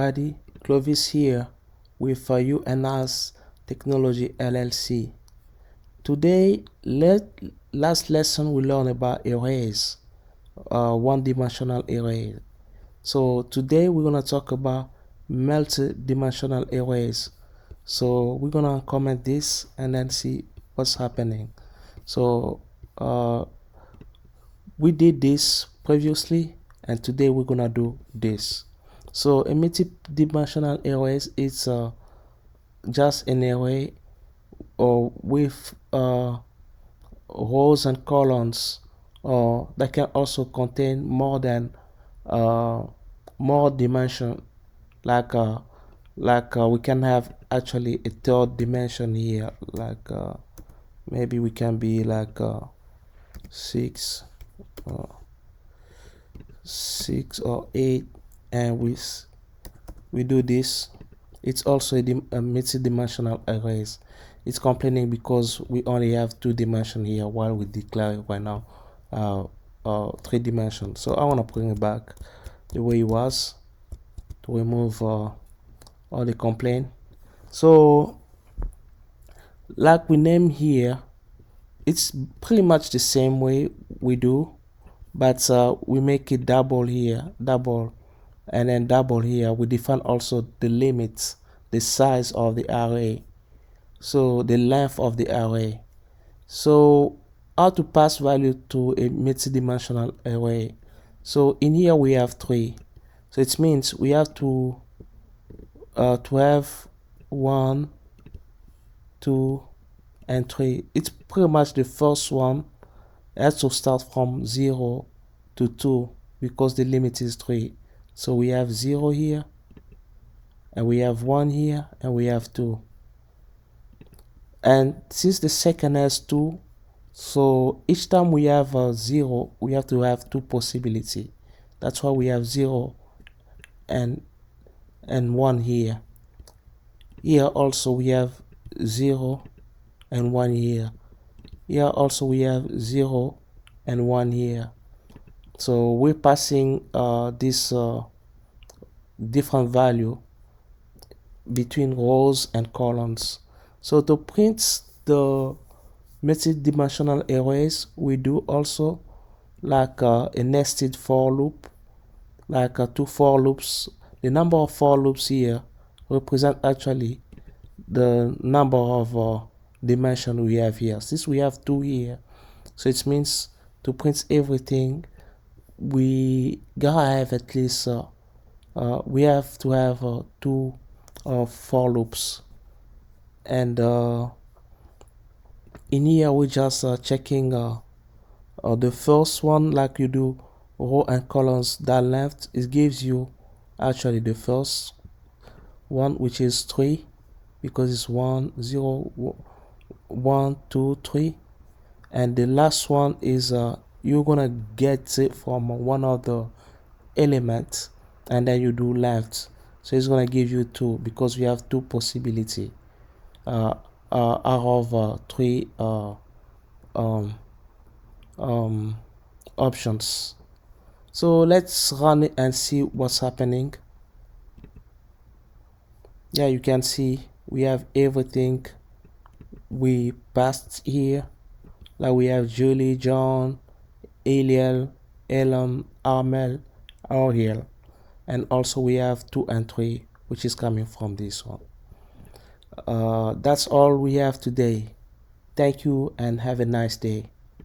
Everybody, Clovis here with UNAS Technology LLC. Today, last lesson we learned about arrays, one-dimensional array. So today we're gonna talk about multi-dimensional arrays. So we're gonna comment this and then see what's happening. So we did this previously, and today we're gonna do this. So a multi-dimensional array is just an array with rows and columns, or that can also contain more than more dimension. Like we can have actually a third dimension here. Like maybe we can be like 6 or 8, and we do this. It's also a multi-dimensional arrays. It's complaining because we only have 2 dimensions here, while we declare right now 3 dimensions. So I want to bring it back the way it was to remove all the complaint. So like we name here, it's pretty much the same way we do, but we make it double here, double, and then double here. We define also the limits, the size of the array, so the length of the array. So how to pass value to a multi-dimensional array? So in here we have 3, so it means we have to have 1, 2, and 3. It's pretty much the first one has to start from 0 to 2 because the limit is 3. So we have 0 here, and we have 1 here, and we have 2. And since the second has 2, so each time we have 0, we have to have 2 possibility. That's why we have 0 and 1 here. Here also we have 0 and 1 here. Here also we have 0 and 1 here. So we're passing this different value between rows and columns. So to print the multi-dimensional arrays, we do also like a nested for loop, like 2 for loops. The number of for loops here represent actually the number of dimension we have here. Since we have 2 here, so it means to print everything, we gotta have at least we have to have 2 for loops. And in here we're just checking the first one, like you do row and columns down left. It gives you actually the first one, which is 3, because it's 1, 0, 1, 2, 3. And the last one is you're gonna get it from one of the elements, and then you do left, so it's gonna give you 2 because we have 2 possibility out of 3 options. So let's run it and see what's happening. Yeah, you can see we have everything we passed here. Like we have Julie, John, Eliel, Elam, Armel, Ariel, and also we have 2 and 3, which is coming from this one. That's all we have today. Thank you and have a nice day.